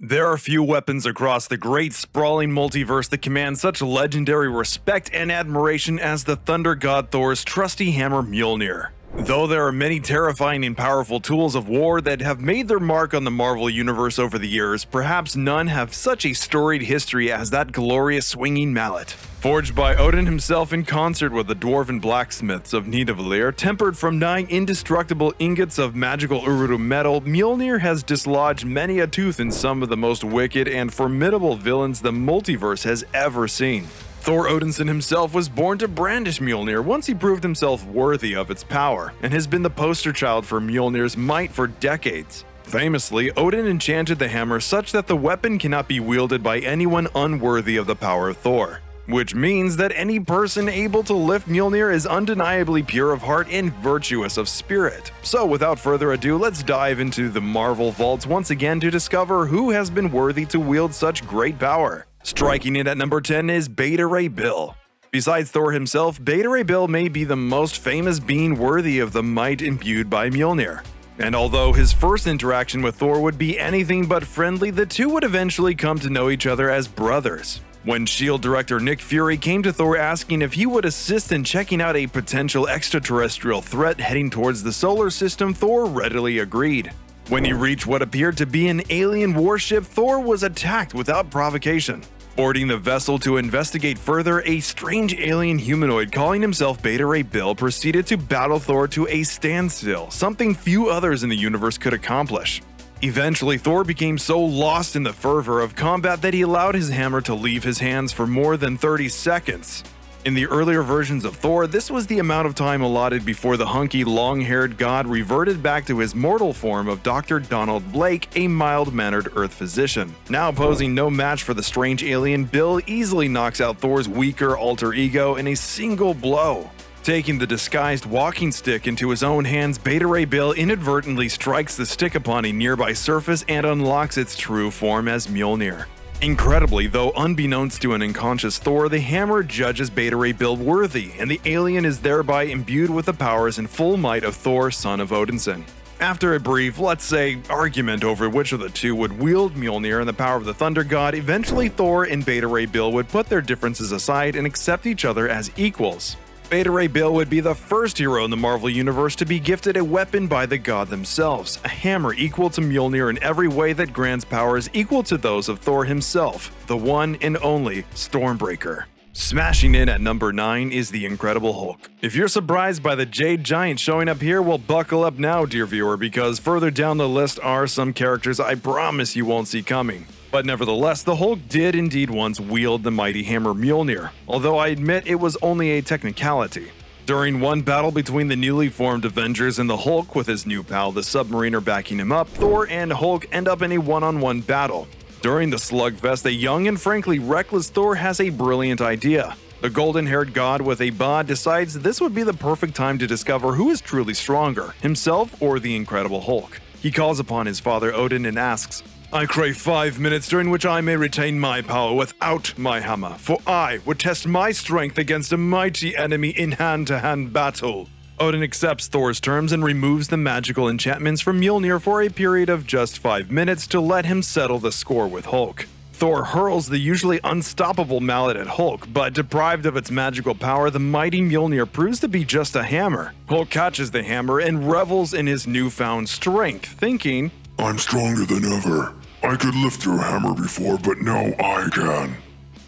There are few weapons across the great sprawling multiverse that command such legendary respect and admiration as the Thunder God Thor's trusty hammer Mjolnir. Though there are many terrifying and powerful tools of war that have made their mark on the Marvel Universe over the years, perhaps none have such a storied history as that glorious swinging mallet. Forged by Odin himself in concert with the dwarven blacksmiths of Nidavellir, tempered from 9 indestructible ingots of magical Urudu metal, Mjolnir has dislodged many a tooth in some of the most wicked and formidable villains the multiverse has ever seen. Thor Odinson himself was born to brandish Mjolnir once he proved himself worthy of its power, and has been the poster child for Mjolnir's might for decades. Famously, Odin enchanted the hammer such that the weapon cannot be wielded by anyone unworthy of the power of Thor. Which means that any person able to lift Mjolnir is undeniably pure of heart and virtuous of spirit. So without further ado, let's dive into the Marvel vaults once again to discover who has been worthy to wield such great power. Striking in at number 10 is Beta Ray Bill. Besides Thor himself, Beta Ray Bill may be the most famous being worthy of the might imbued by Mjolnir. And although his first interaction with Thor would be anything but friendly, the two would eventually come to know each other as brothers. When S.H.I.E.L.D. director Nick Fury came to Thor asking if he would assist in checking out a potential extraterrestrial threat heading towards the solar system, Thor readily agreed. When he reached what appeared to be an alien warship, Thor was attacked without provocation. Boarding the vessel to investigate further, a strange alien humanoid calling himself Beta Ray Bill proceeded to battle Thor to a standstill, something few others in the universe could accomplish. Eventually, Thor became so lost in the fervor of combat that he allowed his hammer to leave his hands for more than 30 seconds. In the earlier versions of Thor, this was the amount of time allotted before the hunky, long-haired god reverted back to his mortal form of Dr. Donald Blake, a mild-mannered Earth physician. Now posing no match for the strange alien, Bill easily knocks out Thor's weaker alter ego in a single blow. Taking the disguised walking stick into his own hands, Beta Ray Bill inadvertently strikes the stick upon a nearby surface and unlocks its true form as Mjolnir. Incredibly, though unbeknownst to an unconscious Thor, the hammer judges Beta Ray Bill worthy, and the alien is thereby imbued with the powers and full might of Thor, son of Odinson. After a brief, let's say, argument over which of the two would wield Mjolnir and the power of the Thunder God, eventually Thor and Beta Ray Bill would put their differences aside and accept each other as equals. Beta Ray Bill would be the first hero in the Marvel Universe to be gifted a weapon by the god themselves, a hammer equal to Mjolnir in every way that grants powers equal to those of Thor himself, the one and only Stormbreaker. Smashing in at number 9 is the Incredible Hulk. If you're surprised by the Jade Giant showing up here, well, buckle up now, dear viewer, because further down the list are some characters I promise you won't see coming. But nevertheless, the Hulk did indeed once wield the mighty hammer Mjolnir, although I admit it was only a technicality. During one battle between the newly formed Avengers and the Hulk with his new pal, the Submariner, backing him up, Thor and Hulk end up in a one-on-one battle. During the slugfest, a young and frankly reckless Thor has a brilliant idea. The golden-haired god with a bod decides this would be the perfect time to discover who is truly stronger, himself or the Incredible Hulk. He calls upon his father Odin and asks, "I crave 5 minutes during which I may retain my power without my hammer, for I would test my strength against a mighty enemy in hand-to-hand battle." Odin accepts Thor's terms and removes the magical enchantments from Mjolnir for a period of just 5 minutes to let him settle the score with Hulk. Thor hurls the usually unstoppable mallet at Hulk, but deprived of its magical power, the mighty Mjolnir proves to be just a hammer. Hulk catches the hammer and revels in his newfound strength, thinking, "I'm stronger than ever. I could lift your hammer before, but now I can."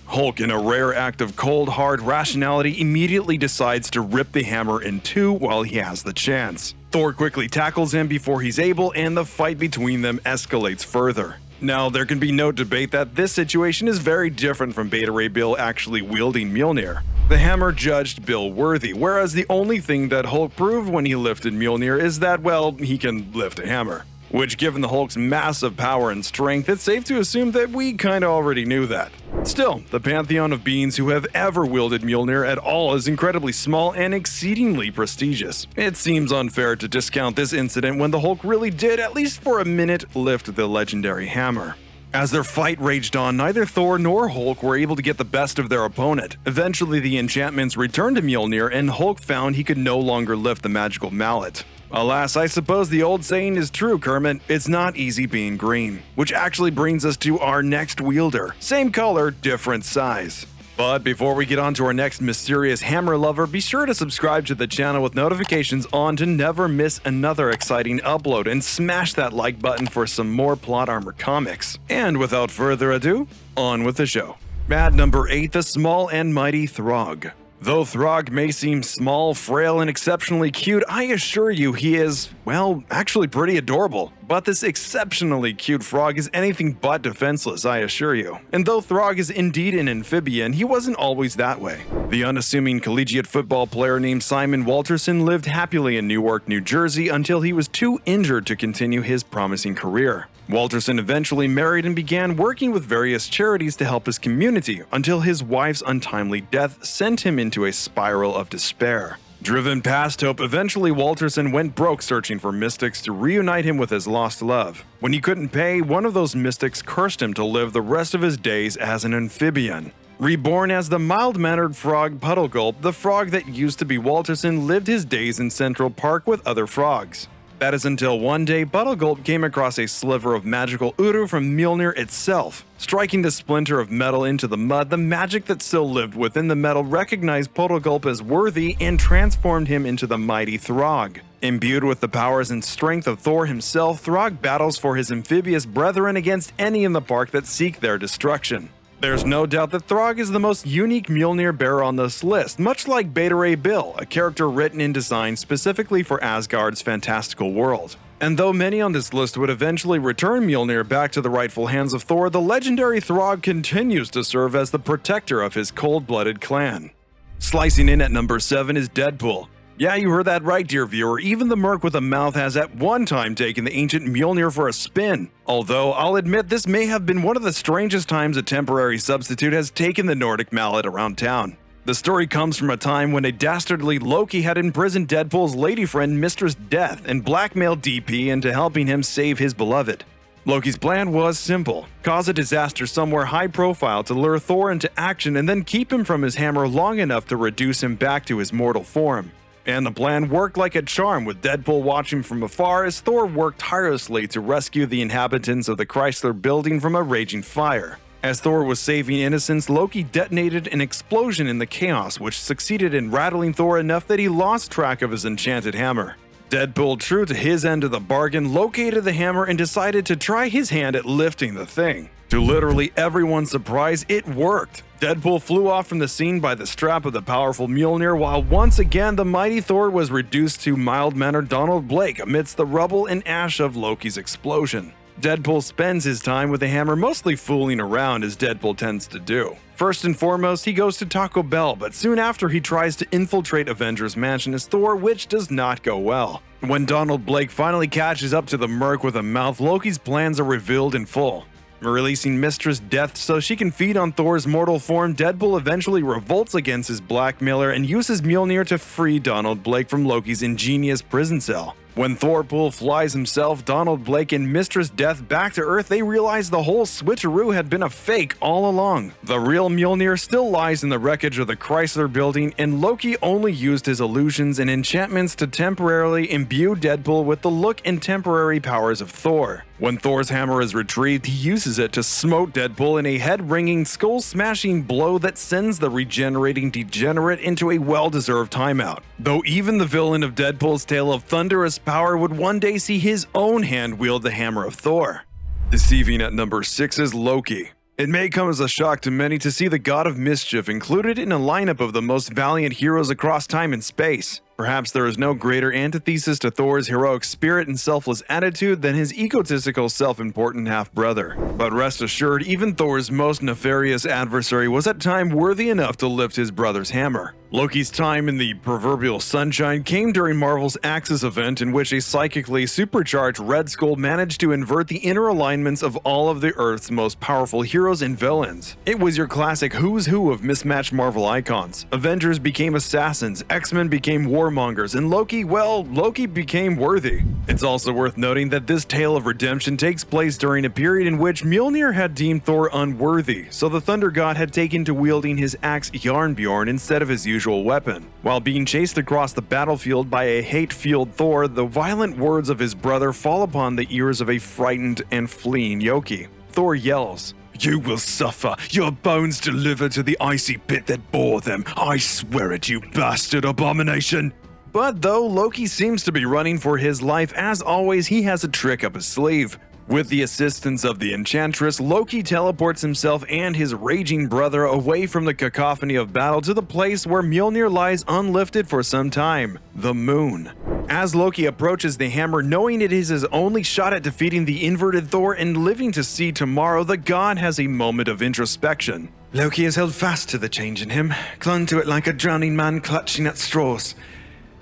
Hulk, in a rare act of cold, hard rationality, immediately decides to rip the hammer in two while he has the chance. Thor quickly tackles him before he's able, and the fight between them escalates further. Now, there can be no debate that this situation is very different from Beta Ray Bill actually wielding Mjolnir. The hammer judged Bill worthy, whereas the only thing that Hulk proved when he lifted Mjolnir is that, well, he can lift a hammer. Which, given the Hulk's massive power and strength, it's safe to assume that we kinda already knew that. Still, the pantheon of beings who have ever wielded Mjolnir at all is incredibly small and exceedingly prestigious. It seems unfair to discount this incident when the Hulk really did, at least for a minute, lift the legendary hammer. As their fight raged on, neither Thor nor Hulk were able to get the best of their opponent. Eventually, the enchantments returned to Mjolnir, and Hulk found he could no longer lift the magical mallet. Alas, I suppose the old saying is true, Kermit. It's not easy being green. Which actually brings us to our next wielder. Same color, different size. But before we get on to our next mysterious hammer lover, be sure to subscribe to the channel with notifications on to never miss another exciting upload, and smash that like button for some more plot armor comics. And without further ado, on with the show. At number 8, the small and mighty Throg. Though Throg may seem small, frail, and exceptionally cute, I assure you he is, well, actually pretty adorable. But this exceptionally cute frog is anything but defenseless, I assure you. And though Throg is indeed an amphibian, he wasn't always that way. The unassuming collegiate football player named Simon Walterson lived happily in Newark, New Jersey until he was too injured to continue his promising career. Walterson eventually married and began working with various charities to help his community until his wife's untimely death sent him into a spiral of despair. Driven past hope, eventually Walterson went broke searching for mystics to reunite him with his lost love. When he couldn't pay, one of those mystics cursed him to live the rest of his days as an amphibian. Reborn as the mild-mannered frog Puddlegulp, the frog that used to be Walterson lived his days in Central Park with other frogs. That is until one day Puddlegulp came across a sliver of magical uru from Mjolnir itself. Striking the splinter of metal into the mud, the magic that still lived within the metal recognized Puddlegulp as worthy and transformed him into the mighty Throg. Imbued with the powers and strength of Thor himself, Throg battles for his amphibious brethren against any in the park that seek their destruction. There's no doubt that Throg is the most unique Mjolnir bearer on this list, much like Beta Ray Bill, a character written and designed specifically for Asgard's fantastical world. And though many on this list would eventually return Mjolnir back to the rightful hands of Thor, the legendary Throg continues to serve as the protector of his cold-blooded clan. Slicing in at number 7 is Deadpool. Yeah, you heard that right, dear viewer. Even the merc with a mouth has at one time taken the ancient Mjolnir for a spin. Although, I'll admit this may have been one of the strangest times a temporary substitute has taken the Nordic mallet around town. The story comes from a time when a dastardly Loki had imprisoned Deadpool's lady friend Mistress Death and blackmailed DP into helping him save his beloved. Loki's plan was simple: cause a disaster somewhere high profile to lure Thor into action and then keep him from his hammer long enough to reduce him back to his mortal form. And the plan worked like a charm, with Deadpool watching from afar as Thor worked tirelessly to rescue the inhabitants of the Chrysler Building from a raging fire. As Thor was saving innocents, Loki detonated an explosion in the chaos, which succeeded in rattling Thor enough that he lost track of his enchanted hammer. Deadpool, true to his end of the bargain, located the hammer and decided to try his hand at lifting the thing. To literally everyone's surprise, it worked. Deadpool flew off from the scene by the strap of the powerful Mjolnir, while once again the mighty Thor was reduced to mild-mannered Donald Blake amidst the rubble and ash of Loki's explosion. Deadpool spends his time with the hammer mostly fooling around, as Deadpool tends to do. First and foremost, he goes to Taco Bell, but soon after he tries to infiltrate Avengers Mansion as Thor, which does not go well. When Donald Blake finally catches up to the merc with a mouth, Loki's plans are revealed in full. Releasing Mistress Death so she can feed on Thor's mortal form, Deadpool eventually revolts against his blackmailer and uses Mjolnir to free Donald Blake from Loki's ingenious prison cell. When Thorpool flies himself, Donald Blake, and Mistress Death back to Earth, they realize the whole switcheroo had been a fake all along. The real Mjolnir still lies in the wreckage of the Chrysler Building, and Loki only used his illusions and enchantments to temporarily imbue Deadpool with the look and temporary powers of Thor. When Thor's hammer is retrieved, he uses it to smote Deadpool in a head-ringing, skull-smashing blow that sends the regenerating degenerate into a well-deserved timeout. Though even the villain of Deadpool's tale of thunderous power would one day see his own hand wield the hammer of Thor. Deceiving at number 6 is Loki. It may come as a shock to many to see the god of mischief included in a lineup of the most valiant heroes across time and space. Perhaps there is no greater antithesis to Thor's heroic spirit and selfless attitude than his egotistical, self-important half-brother. But rest assured, even Thor's most nefarious adversary was at times worthy enough to lift his brother's hammer. Loki's time in the proverbial sunshine came during Marvel's Axis event, in which a psychically supercharged Red Skull managed to invert the inner alignments of all of the Earth's most powerful heroes and villains. It was your classic who's who of mismatched Marvel icons. Avengers became assassins, X-Men became warmongers, and Loki became worthy. It's also worth noting that this tale of redemption takes place during a period in which Mjolnir had deemed Thor unworthy, so the Thunder God had taken to wielding his axe Jarnbjorn instead of his usual unusual weapon. While being chased across the battlefield by a hate-fueled Thor, the violent words of his brother fall upon the ears of a frightened and fleeing Loki. Thor yells, "You will suffer, your bones delivered to the icy pit that bore them. I swear it, you bastard abomination!" But though Loki seems to be running for his life, as always, he has a trick up his sleeve. With the assistance of the Enchantress, Loki teleports himself and his raging brother away from the cacophony of battle to the place where Mjolnir lies unlifted for some time, the moon. As Loki approaches the hammer, knowing it is his only shot at defeating the inverted Thor and living to see tomorrow, the god has a moment of introspection. Loki has held fast to the change in him, clung to it like a drowning man clutching at straws.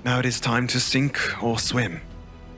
Now it is time to sink or swim.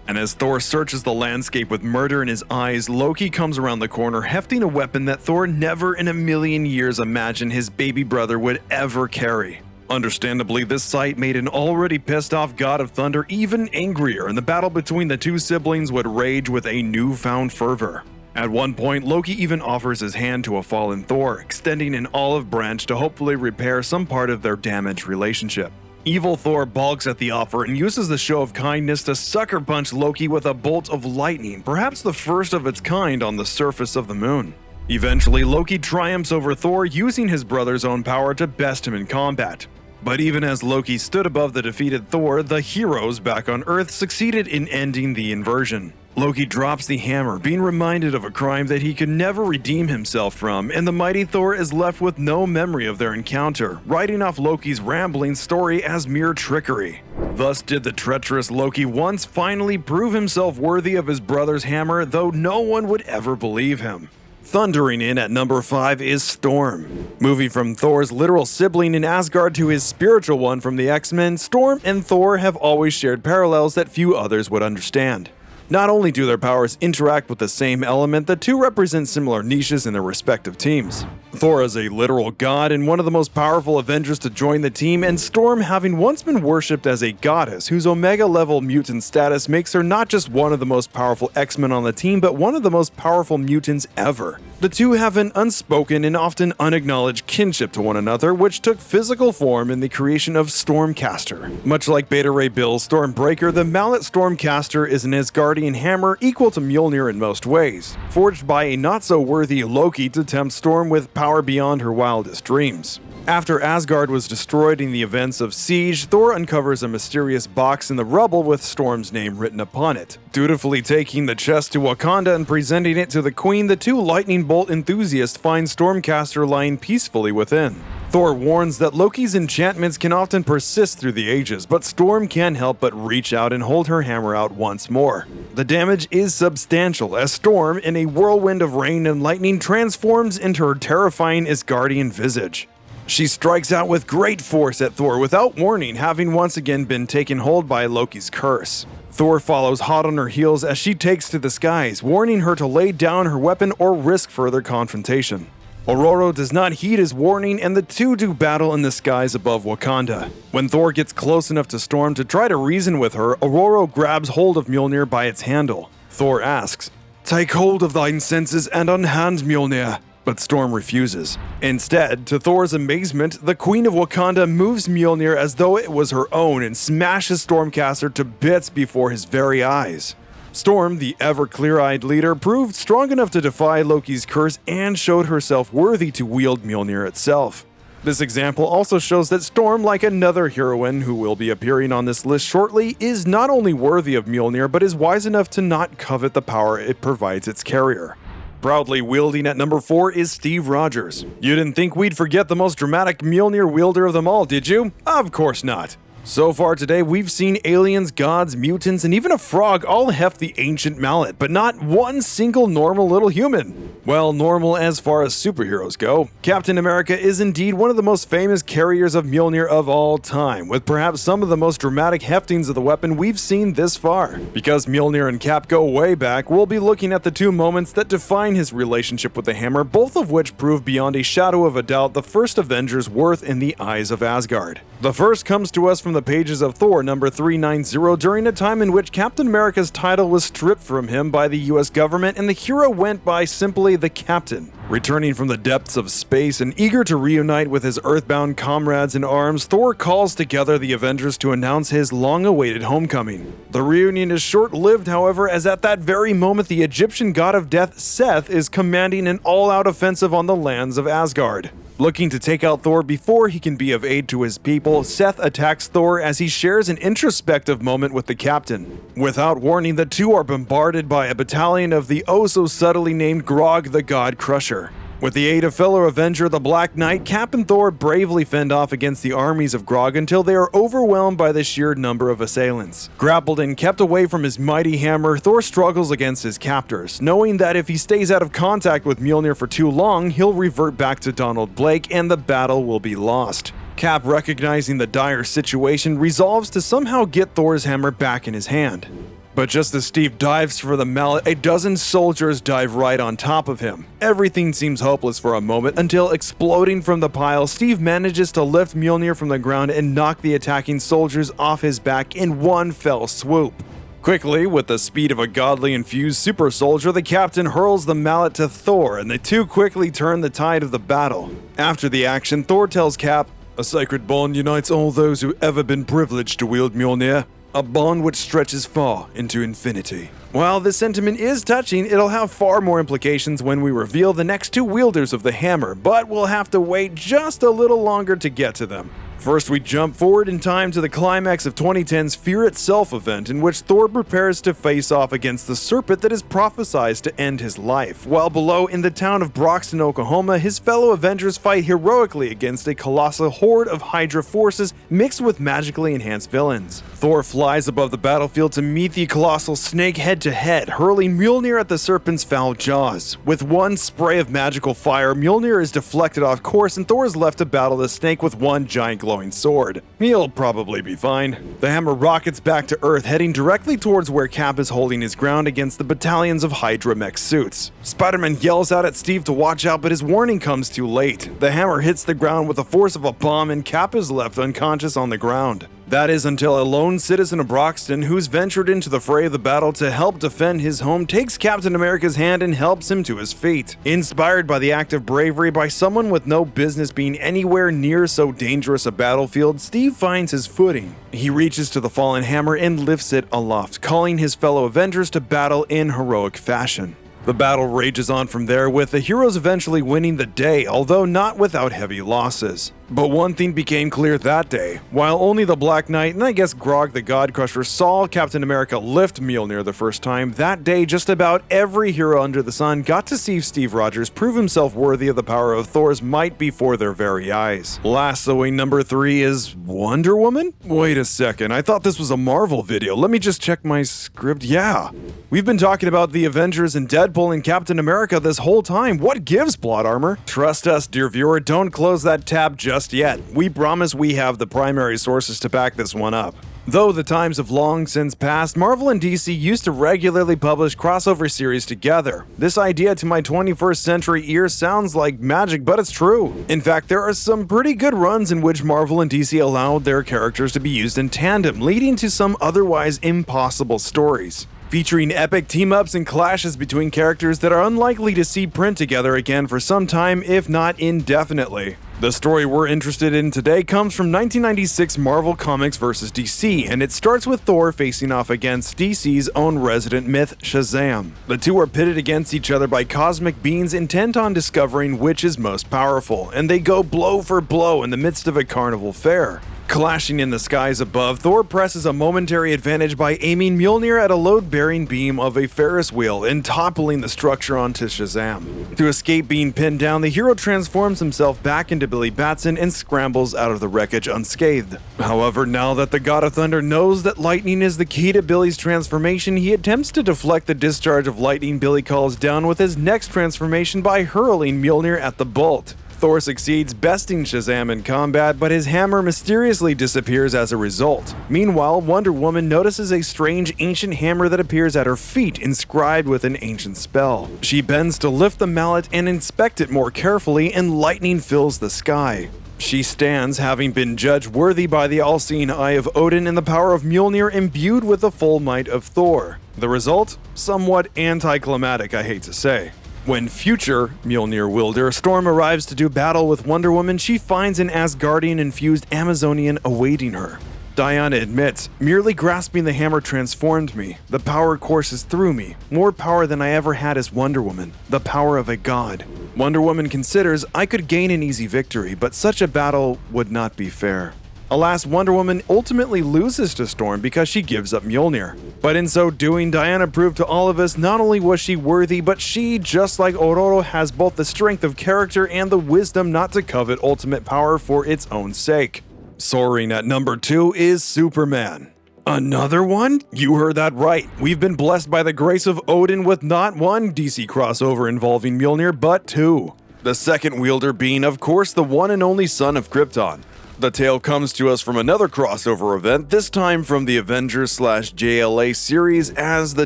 And as Thor searches the landscape with murder in his eyes, Loki comes around the corner hefting a weapon that Thor never in a million years imagined his baby brother would ever carry. Understandably, this sight made an already pissed off god of thunder even angrier, and the battle between the two siblings would rage with a newfound fervor. At one point, Loki even offers his hand to a fallen Thor, extending an olive branch to hopefully repair some part of their damaged relationship. Evil Thor balks at the offer and uses the show of kindness to sucker punch Loki with a bolt of lightning, perhaps the first of its kind on the surface of the moon. Eventually, Loki triumphs over Thor, using his brother's own power to best him in combat. But even as Loki stood above the defeated Thor, the heroes back on Earth succeeded in ending the inversion. Loki drops the hammer, being reminded of a crime that he could never redeem himself from, and the mighty Thor is left with no memory of their encounter, writing off Loki's rambling story as mere trickery. Thus did the treacherous Loki once finally prove himself worthy of his brother's hammer, though no one would ever believe him. Thundering in at number 5 is Storm. Moving from Thor's literal sibling in Asgard to his spiritual one from the X-Men, Storm and Thor have always shared parallels that few others would understand. Not only do their powers interact with the same element, the two represent similar niches in their respective teams. Thor is a literal god and one of the most powerful Avengers to join the team, and Storm having once been worshipped as a goddess whose Omega-level mutant status makes her not just one of the most powerful X-Men on the team, but one of the most powerful mutants ever. The two have an unspoken and often unacknowledged kinship to one another, which took physical form in the creation of Stormcaster. Much like Beta Ray Bill's Stormbreaker, the mallet Stormcaster is an Asgardian hammer equal to Mjolnir in most ways, forged by a not-so-worthy Loki to tempt Storm with power beyond her wildest dreams. After Asgard was destroyed in the events of Siege, Thor uncovers a mysterious box in the rubble with Storm's name written upon it. Dutifully taking the chest to Wakanda and presenting it to the Queen, the two lightning bolt enthusiasts find Stormcaster lying peacefully within. Thor warns that Loki's enchantments can often persist through the ages, but Storm can't help but reach out and hold her hammer out once more. The damage is substantial as Storm, in a whirlwind of rain and lightning, transforms into her terrifying Asgardian visage. She strikes out with great force at Thor without warning, having once again been taken hold by Loki's curse. Thor follows hot on her heels as she takes to the skies, warning her to lay down her weapon or risk further confrontation. Ororo does not heed his warning, and the two do battle in the skies above Wakanda. When Thor gets close enough to Storm to try to reason with her, Ororo grabs hold of Mjolnir by its handle. Thor asks, "Take hold of thine senses and unhand Mjolnir." But Storm refuses. Instead, to Thor's amazement, the Queen of Wakanda moves Mjolnir as though it was her own and smashes Stormcaster to bits before his very eyes. Storm, the ever clear-eyed leader, proved strong enough to defy Loki's curse and showed herself worthy to wield Mjolnir itself. This example also shows that Storm, like another heroine who will be appearing on this list shortly, is not only worthy of Mjolnir, but is wise enough to not covet the power it provides its carrier. Proudly wielding at number 4 is Steve Rogers. You didn't think we'd forget the most dramatic Mjolnir wielder of them all, did you? Of course not. So far today, we've seen aliens, gods, mutants, and even a frog all heft the ancient mallet, but not one single normal little human. Well, normal as far as superheroes go. Captain America is indeed one of the most famous carriers of Mjolnir of all time, with perhaps some of the most dramatic heftings of the weapon we've seen this far. Because Mjolnir and Cap go way back, we'll be looking at the two moments that define his relationship with the hammer, both of which prove beyond a shadow of a doubt the first Avenger's worth in the eyes of Asgard. The first comes to us from the pages of Thor number 390 during a time in which Captain America's title was stripped from him by the US government and the hero went by simply the Captain. Returning from the depths of space and eager to reunite with his earthbound comrades in arms, Thor calls together the Avengers to announce his long-awaited homecoming. The reunion is short-lived, however, as at that very moment the Egyptian god of death, Seth, is commanding an all-out offensive on the lands of Asgard. Looking to take out Thor before he can be of aid to his people, Seth attacks Thor as he shares an introspective moment with the Captain. Without warning, the two are bombarded by a battalion of the oh-so-subtly named Grog the God Crusher. With the aid of fellow Avenger the Black Knight, Cap and Thor bravely fend off against the armies of Grog until they are overwhelmed by the sheer number of assailants. Grappled and kept away from his mighty hammer, Thor struggles against his captors, knowing that if he stays out of contact with Mjolnir for too long, he'll revert back to Donald Blake and the battle will be lost. Cap, recognizing the dire situation, resolves to somehow get Thor's hammer back in his hand. But just as Steve dives for the mallet, a dozen soldiers dive right on top of him. Everything seems hopeless for a moment until, exploding from the pile, Steve manages to lift Mjolnir from the ground and knock the attacking soldiers off his back in one fell swoop. Quickly, with the speed of a godly infused super soldier, the Captain hurls the mallet to Thor and the two quickly turn the tide of the battle. After the action, Thor tells Cap, "A sacred bond unites all those who ever been privileged to wield Mjolnir. A bond which stretches far into infinity." While this sentiment is touching, it'll have far more implications when we reveal the next two wielders of the hammer, but we'll have to wait just a little longer to get to them. First, we jump forward in time to the climax of 2010's Fear Itself event, in which Thor prepares to face off against the serpent that is prophesied to end his life, while below in the town of Broxton, Oklahoma, his fellow Avengers fight heroically against a colossal horde of Hydra forces mixed with magically enhanced villains. Thor flies above the battlefield to meet the colossal snake head-to-head, hurling Mjolnir at the serpent's foul jaws. With one spray of magical fire, Mjolnir is deflected off course and Thor is left to battle the snake with one giant glowing sword. He'll probably be fine. The hammer rockets back to Earth, heading directly towards where Cap is holding his ground against the battalions of Hydra mech suits. Spider-Man yells out at Steve to watch out, but his warning comes too late. The hammer hits the ground with the force of a bomb and Cap is left unconscious on the ground. That is until a lone citizen of Broxton, who's ventured into the fray of the battle to help defend his home, takes Captain America's hand and helps him to his feet. Inspired by the act of bravery by someone with no business being anywhere near so dangerous a battlefield, Steve finds his footing. He reaches to the fallen hammer and lifts it aloft, calling his fellow Avengers to battle in heroic fashion. The battle rages on from there, with the heroes eventually winning the day, although not without heavy losses. But one thing became clear that day. While only the Black Knight and I guess Grog the God Crusher saw Captain America lift Mjolnir the first time, that day just about every hero under the sun got to see Steve Rogers prove himself worthy of the power of Thor's might before their very eyes. Lassoing number 3 is Wonder Woman? Wait a second, I thought this was a Marvel video. Let me just check my script. Yeah. We've been talking about the Avengers and Deadpool and Captain America this whole time. What gives, plot armor? Trust us, dear viewer, don't close that tab just yet. We promise we have the primary sources to back this one up. Though the times have long since passed, Marvel and DC used to regularly publish crossover series together. This idea to my 21st century ear sounds like magic, but it's true. In fact, there are some pretty good runs in which Marvel and DC allowed their characters to be used in tandem, leading to some otherwise impossible stories. Featuring epic team-ups and clashes between characters that are unlikely to see print together again for some time, if not indefinitely. The story we're interested in today comes from 1996 Marvel Comics vs. DC, and it starts with Thor facing off against DC's own resident myth, Shazam. The two are pitted against each other by cosmic beings intent on discovering which is most powerful, and they go blow for blow in the midst of a carnival fair. Clashing in the skies above, Thor presses a momentary advantage by aiming Mjolnir at a load-bearing beam of a Ferris wheel and toppling the structure onto Shazam. To escape being pinned down, the hero transforms himself back into Billy Batson and scrambles out of the wreckage unscathed. However, now that the God of Thunder knows that lightning is the key to Billy's transformation, he attempts to deflect the discharge of lightning Billy calls down with his next transformation by hurling Mjolnir at the bolt. Thor succeeds besting Shazam in combat, but his hammer mysteriously disappears as a result. Meanwhile, Wonder Woman notices a strange ancient hammer that appears at her feet, inscribed with an ancient spell. She bends to lift the mallet and inspect it more carefully, and lightning fills the sky. She stands, having been judged worthy by the all-seeing eye of Odin and the power of Mjolnir imbued with the full might of Thor. The result? Somewhat anticlimactic, I hate to say. When future Mjolnir wielder Storm arrives to do battle with Wonder Woman, she finds an Asgardian-infused Amazonian awaiting her. Diana admits, merely grasping the hammer transformed me. The power courses through me. More power than I ever had as Wonder Woman. The power of a god. Wonder Woman considers, I could gain an easy victory, but such a battle would not be fair. Alas, Wonder Woman ultimately loses to Storm because she gives up Mjolnir. But in so doing, Diana proved to all of us not only was she worthy, but she, just like Ororo, has both the strength of character and the wisdom not to covet ultimate power for its own sake. Soaring at number 2 is Superman. Another one? You heard that right. We've been blessed by the grace of Odin with not one DC crossover involving Mjolnir, but 2. The second wielder being, of course, the one and only son of Krypton. The tale comes to us from another crossover event, this time from the Avengers/JLA series, as the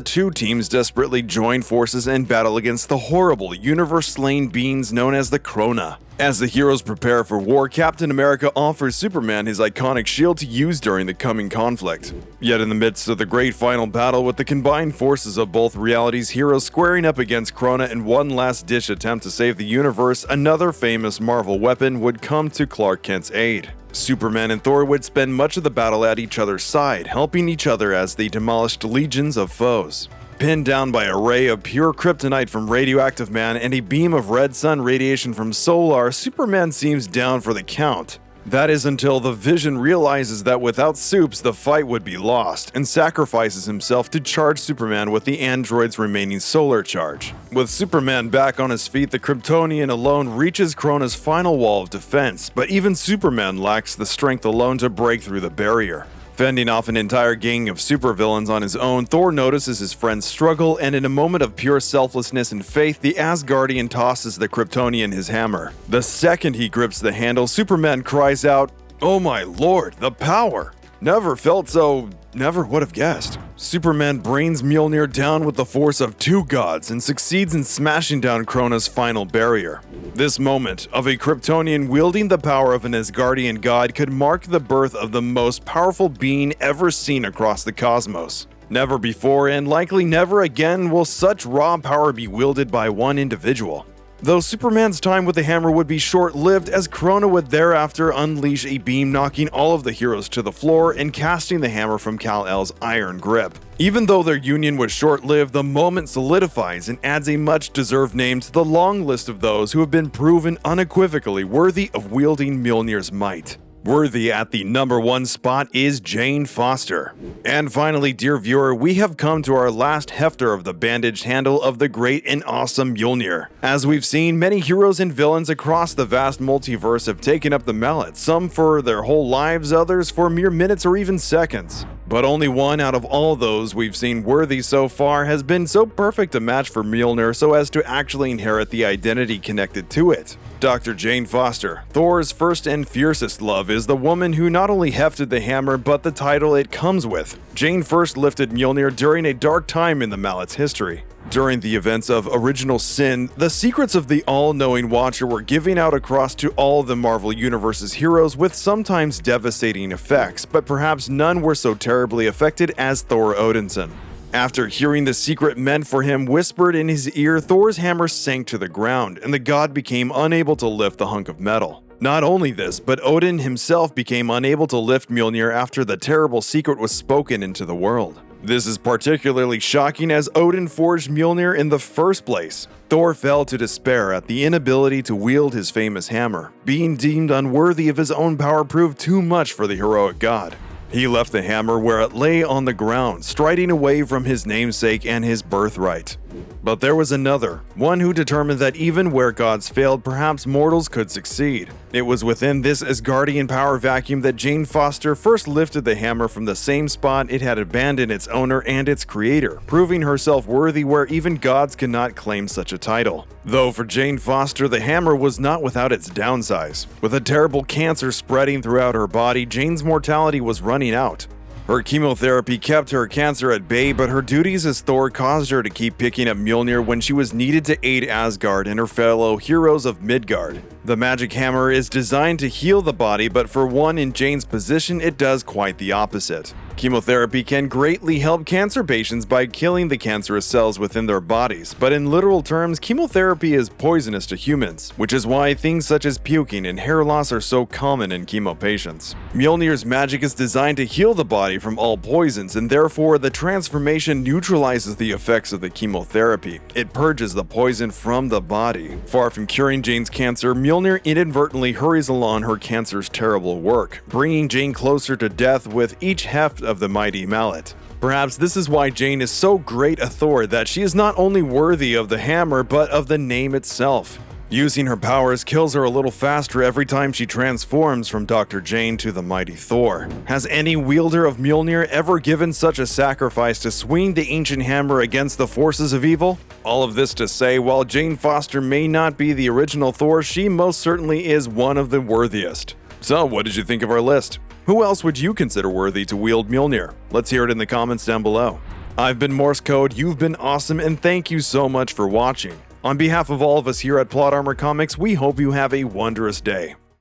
two teams desperately join forces and battle against the horrible, universe-slaying beings known as the Krona. As the heroes prepare for war, Captain America offers Superman his iconic shield to use during the coming conflict. Yet in the midst of the great final battle, with the combined forces of both realities' heroes squaring up against Krona in one last-ditch attempt to save the universe, another famous Marvel weapon would come to Clark Kent's aid. Superman and Thor would spend much of the battle at each other's side, helping each other as they demolished legions of foes. Pinned down by a ray of pure kryptonite from Radioactive Man and a beam of red sun radiation from Solar, Superman seems down for the count. That is until the Vision realizes that without Supes, the fight would be lost, and sacrifices himself to charge Superman with the android's remaining solar charge. With Superman back on his feet, the Kryptonian alone reaches Krona's final wall of defense, but even Superman lacks the strength alone to break through the barrier. Fending off an entire gang of supervillains on his own, Thor notices his friend's struggle, and in a moment of pure selflessness and faith, the Asgardian tosses the Kryptonian his hammer. The second he grips the handle, Superman cries out, "Oh my lord, the power! Never felt so... never would have guessed." Superman brains Mjolnir down with the force of 2 gods and succeeds in smashing down Krona's final barrier. This moment of a Kryptonian wielding the power of an Asgardian god could mark the birth of the most powerful being ever seen across the cosmos. Never before, and likely never again, will such raw power be wielded by one individual. Though Superman's time with the hammer would be short-lived, as Krona would thereafter unleash a beam knocking all of the heroes to the floor and casting the hammer from Kal-El's iron grip. Even though their union was short-lived, the moment solidifies and adds a much-deserved name to the long list of those who have been proven unequivocally worthy of wielding Mjolnir's might. Worthy at the number 1 spot is Jane Foster. And finally, dear viewer, we have come to our last hefter of the bandaged handle of the great and awesome Mjolnir. As we've seen, many heroes and villains across the vast multiverse have taken up the mallet, some for their whole lives, others for mere minutes or even seconds. But only one out of all those we've seen worthy so far has been so perfect a match for Mjolnir so as to actually inherit the identity connected to it. Dr. Jane Foster, Thor's first and fiercest love, is the woman who not only hefted the hammer but the title it comes with. Jane first lifted Mjolnir during a dark time in the mallet's history. During the events of Original Sin, the secrets of the all-knowing Watcher were giving out across to all the Marvel Universe's heroes with sometimes devastating effects, but perhaps none were so terribly affected as Thor Odinson. After hearing the secret meant for him whispered in his ear, Thor's hammer sank to the ground, and the god became unable to lift the hunk of metal. Not only this, but Odin himself became unable to lift Mjolnir after the terrible secret was spoken into the world. This is particularly shocking as Odin forged Mjolnir in the first place. Thor fell to despair at the inability to wield his famous hammer. Being deemed unworthy of his own power proved too much for the heroic god. He left the hammer where it lay on the ground, striding away from his namesake and his birthright. But there was another, one who determined that even where gods failed, perhaps mortals could succeed. It was within this Asgardian power vacuum that Jane Foster first lifted the hammer from the same spot it had abandoned its owner and its creator, proving herself worthy where even gods could not claim such a title. Though for Jane Foster, the hammer was not without its downsides. With a terrible cancer spreading throughout her body, Jane's mortality was running out. Her chemotherapy kept her cancer at bay, but her duties as Thor caused her to keep picking up Mjolnir when she was needed to aid Asgard and her fellow heroes of Midgard. The magic hammer is designed to heal the body, but for one in Jane's position, it does quite the opposite. Chemotherapy can greatly help cancer patients by killing the cancerous cells within their bodies, but in literal terms, chemotherapy is poisonous to humans, which is why things such as puking and hair loss are so common in chemo patients. Mjolnir's magic is designed to heal the body from all poisons, and therefore the transformation neutralizes the effects of the chemotherapy. It purges the poison from the body. Far from curing Jane's cancer, Mjolnir inadvertently hurries along her cancer's terrible work, bringing Jane closer to death with each heft of the mighty mallet. Perhaps this is why Jane is so great a Thor, that she is not only worthy of the hammer, but of the name itself. Using her powers kills her a little faster every time she transforms from Dr. Jane to the mighty Thor. Has any wielder of Mjolnir ever given such a sacrifice to swing the ancient hammer against the forces of evil? All of this to say, while Jane Foster may not be the original Thor, she most certainly is one of the worthiest. So, what did you think of our list? Who else would you consider worthy to wield Mjolnir? Let's hear it in the comments down below. I've been Morse Code, you've been awesome, and thank you so much for watching. On behalf of all of us here at Plot Armor Comics, we hope you have a wondrous day.